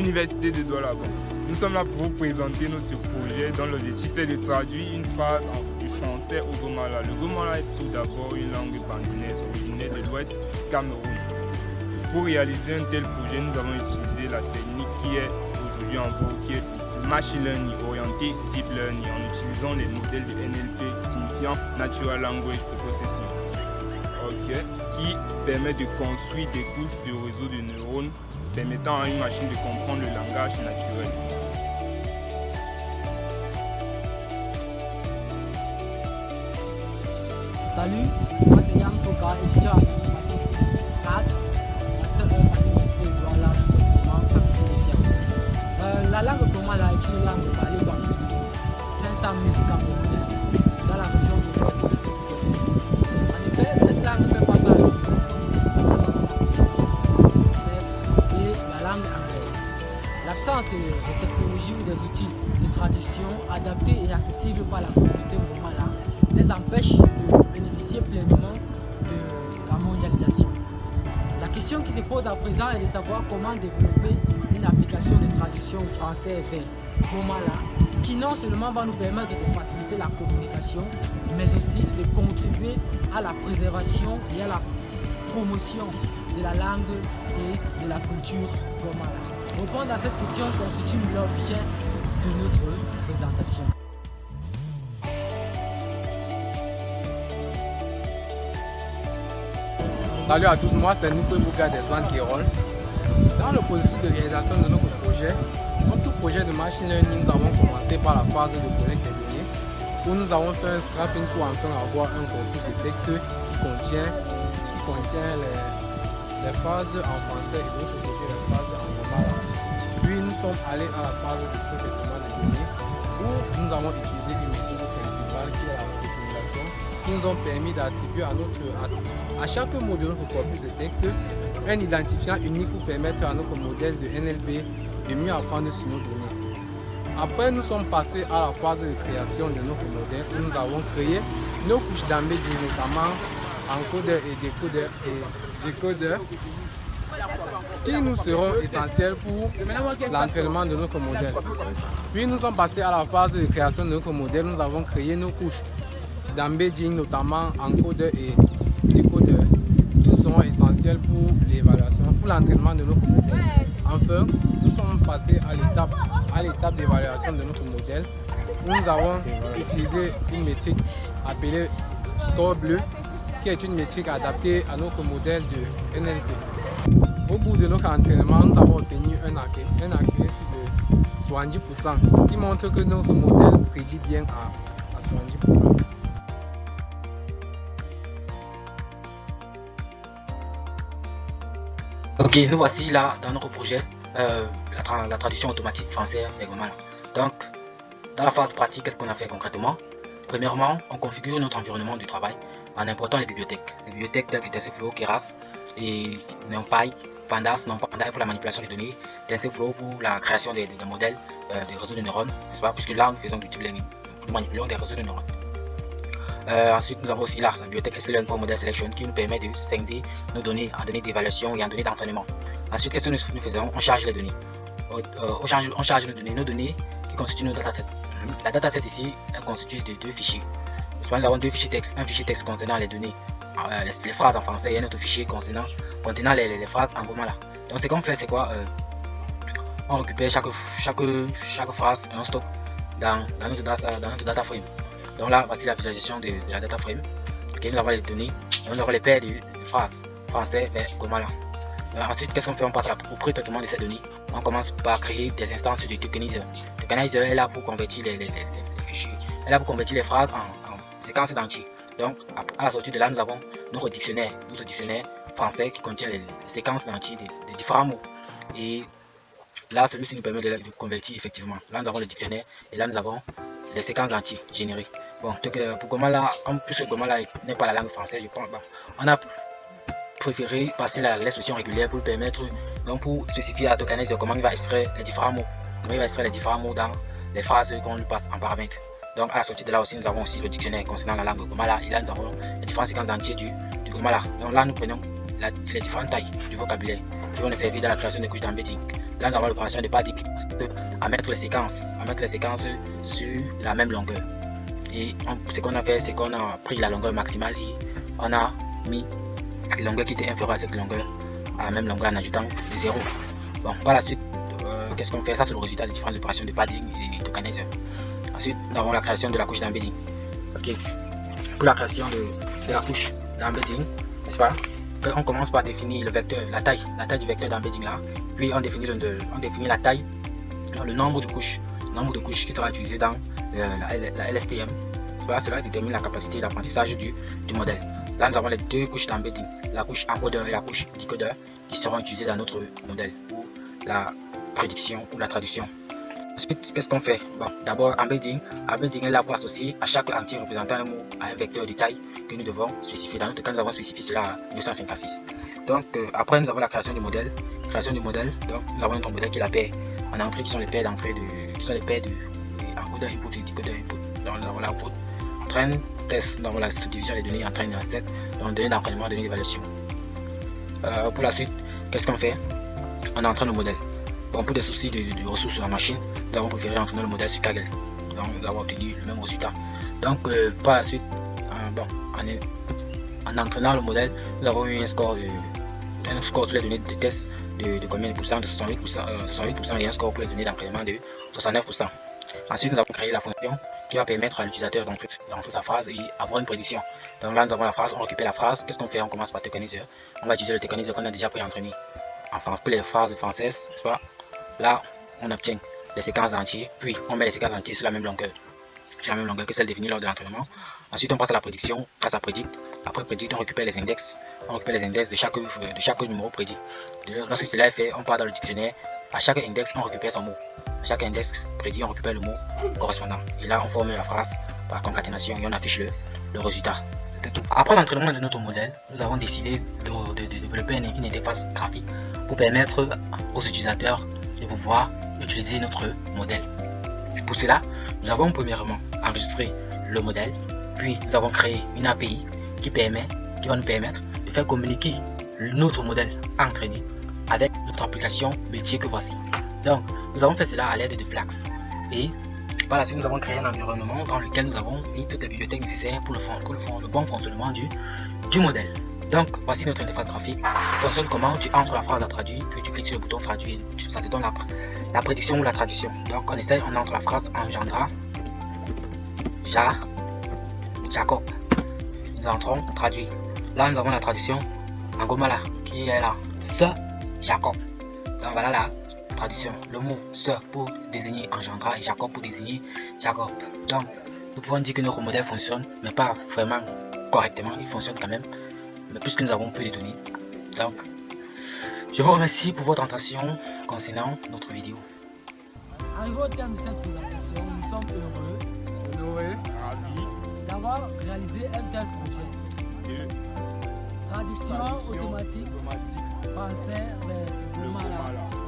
l'université de Douala. Nous sommes là pour vous présenter notre projet dont l'objectif est de traduire une phrase du français au Gomala. Le Gomala est tout d'abord une langue banguinaise originaire de l'Ouest Cameroun. Pour réaliser un tel projet, nous avons utilisé la technique qui est aujourd'hui en vogue, qui est Machine Learning orienté Deep Learning, en utilisant les modèles de NLP signifiant Natural Language Processing, qui permet de construire des couches de réseaux de neurones permettant à une machine de comprendre le langage naturel. Salut, moi c'est Yann Foka, étudiant en informatique 4, master 1 à l'université de Douala, précisément faculté des sciences. La langue Gomala est une langue parlée par 500 000 Camerounais dans la région de l'Ouest du Ouest. En effet, cette langue fait partage et la langue anglaise. L'absence de technologies ou des outils de traduction adaptés et accessibles par la communauté Gomala les empêche de bénéficier pleinement de la mondialisation. La question qui se pose à présent est de savoir comment développer une application de traduction français vers Gomala qui non seulement va nous permettre de faciliter la communication, mais aussi de contribuer à la préservation et à la promotion de la langue et de la culture Gomala. Répondre à cette question constitue l'objet de notre présentation. Salut à tous, moi c'est Nico Bouga des Swan Kérol. Dans le processus de réalisation de notre projet, comme tout projet de machine learning, nous avons commencé par la phase de collecte des données où nous avons fait un scrapping pour enfin avoir un corpus de texte qui contient les phrases en français et d'autres côté les phrases en Gomala. Puis nous sommes allés à la phase de traitement des données où nous avons utilisé une méthode principale qui est la recompilation qui nous ont permis d'attribuer à chaque mot de notre corpus de texte un identifiant unique pour permettre à notre modèle de NLP de mieux apprendre sur nos données. Après, nous sommes passés à la phase de création de notre modèle où nous avons créé nos couches d'embedding, notamment encodeurs et décodeurs, qui nous seront essentiels pour l'entraînement de notre modèle. Puis nous sommes passés à la phase de création de notre modèle. Nous avons créé nos couches d'embedding, notamment encodeurs et décodeurs, qui seront essentiels pour l'évaluation, pour l'entraînement de notre modèle. Enfin, nous sommes passés à l'étape d'évaluation de notre modèle. Nous avons utilisé une métrique appelée score bleu, qui est une métrique adaptée à notre modèle de NLP. Au bout de notre entraînement, nous avons obtenu un accuracy de 70%, qui montre que notre modèle prédit bien à 70%. Ok, nous voici là dans notre projet, la traduction automatique français vers Gomala. Donc, dans la phase pratique, qu'est-ce qu'on a fait concrètement? Premièrement, on configure notre environnement du travail en important les bibliothèques. Les bibliothèques telles que TensorFlow, Keras et NumPy, Pandas pour la manipulation des données, TensorFlow pour la création des modèles des réseaux de neurones, n'est-ce pas? Puisque là, nous faisons du deep learning, nous manipulons des réseaux de neurones. Ensuite, nous avons aussi là la bibliothèque SLN pour Model Selection qui nous permet de scinder nos données en données d'évaluation et en données d'entraînement. Ensuite, qu'est-ce que nous faisons? On charge les données. On charge nos données qui constituent nos datasets. La dataset ici, elle constitue de deux fichiers. Nous avons deux fichiers texte, un fichier texte contenant les données, les phrases en français et un autre fichier contenant les phrases en Gomala. Donc ce qu'on fait, c'est quoi? On récupère chaque phrase et on stocke dans notre data frame. Donc là, voici la visualisation de la data frame. Okay, nous avons les données, nous avons les paires de phrases français vers Gomala. Ensuite, qu'est-ce qu'on fait? On passe au pré-traitement de ces données. On commence par créer des instances de tokenizer. Le tokenizer est là pour convertir les fichiers, est là pour convertir les phrases en séquences d'entiers. Donc, à la sortie de là, nous avons notre dictionnaire français qui contient les séquences d'entiers des différents mots. Et là, celui-ci nous permet de convertir effectivement. Là, nous avons le dictionnaire et là, nous avons les séquences d'entiers générées. Bon, pour Gomala, comme plus Gomala n'est pas la langue française, je pense, on a préféré passer l'expression régulière pour permettre, donc pour spécifier à tokenizer comment il va extraire les différents mots, dans les phrases qu'on lui passe en paramètres. Donc à la sortie de là aussi, nous avons aussi le dictionnaire concernant la langue Gomala et là nous avons les différentes séquences d'entiers du Gomala. Donc là nous prenons les différentes tailles du vocabulaire qui vont nous servir dans la création des couches d'embedding. Là, nous avons l'opération de padding à mettre les séquences sur la même longueur. Et ce qu'on a fait, c'est qu'on a pris la longueur maximale et on a mis la longueur qui était inférieure à cette longueur à la même longueur en ajoutant le 0. Bon, par la suite, qu'est-ce qu'on fait? Ça, c'est le résultat des différentes opérations de padding et d'organizer. Ensuite, nous avons la création de la couche d'embedding. Ok. Pour la création de la couche d'embedding, n'est-ce pas? On commence par définir le vecteur, la taille du vecteur d'embedding là. Puis on définit la taille, le nombre de couches qui sera utilisé dans la LSTM. Cela détermine la capacité d'apprentissage du modèle. Là, nous avons les deux couches d'embedding, la couche encodeur et la couche décodeur, qui seront utilisées dans notre modèle pour la prédiction ou la traduction. Ensuite, qu'est-ce qu'on fait? Bon, d'abord, embedding est là pour associer à chaque entier représentant un mot à un vecteur de taille que nous devons spécifier. Dans notre cas, nous avons spécifié cela à 256. Donc, après, nous avons la création du modèle. Donc, nous avons notre modèle qui est la paire en entrée, qui sont les paires d'entrée de encodeur input et décodeur input. Donc, nous avons l'output. Train, test, nous avons la subdivision des données en train et en set, donc données d'entraînement, données d'évaluation. Pour la suite, qu'est-ce qu'on fait? On entraîne le modèle. Bon, pour des soucis de ressources sur la machine, nous avons préféré entraîner le modèle sur Kaggle. Donc, nous avons obtenu le même résultat. Donc, par la suite, en entraînant le modèle, nous avons eu un score sur les données de test de combien de pourcents? De 68%, et un score pour les données d'entraînement de 69%. Ensuite, nous avons créé la fonction qui va permettre à l'utilisateur d'entrer sa phrase et avoir une prédiction. Donc là, nous avons la phrase, on récupère la phrase. Qu'est-ce qu'on fait? On commence par Tokenizer. On va utiliser le Tokenizer qu'on a déjà pré-entraîné. Enfin, pour les phrases françaises, n'est-ce pas? Là, on obtient les séquences entières, puis on met les séquences entières sur la même longueur que celle définie lors de l'entraînement. Ensuite, on passe à la prédiction grâce à predict. Après predict, on récupère les index. De chaque numéro prédit. Lorsque cela est fait, on part dans le dictionnaire. À chaque index, on récupère son mot. À chaque index prédit, on récupère le mot correspondant. Et là, on forme la phrase par concaténation et on affiche le résultat. C'était tout. Après l'entraînement de notre modèle, nous avons décidé de développer une interface graphique pour permettre aux utilisateurs de pouvoir utiliser notre modèle. Pour cela, nous avons premièrement enregistré le modèle, puis nous avons créé une API qui va nous permettre de faire communiquer notre modèle entraîné avec notre application métier que voici. Donc, nous avons fait cela à l'aide de Flask. Et par la suite, nous avons créé un environnement dans lequel nous avons mis toutes les bibliothèques nécessaires pour le bon fonctionnement du modèle. Donc, voici notre interface graphique. Fonctionne comment? Tu entres la phrase à traduire, puis tu cliques sur le bouton traduire. Ça te donne la prédiction ou la traduction. Donc, on entre la phrase engendra Jacob. Nous entrons traduire. Là, nous avons la traduction en Gomala qui est là. Ce Jacob. Donc, voilà la traduction. Le mot ce pour désigner engendra et Jacob pour désigner Jacob. Donc, nous pouvons dire que notre modèle fonctionne, mais pas vraiment correctement. Il fonctionne quand même, mais puisque nous avons peu de données. Donc, je vous remercie pour votre attention concernant notre vidéo. Arrivé au terme de cette présentation, nous sommes heureux, ravis d'avoir réalisé un tel projet. Traduction automatique français vers Gomala.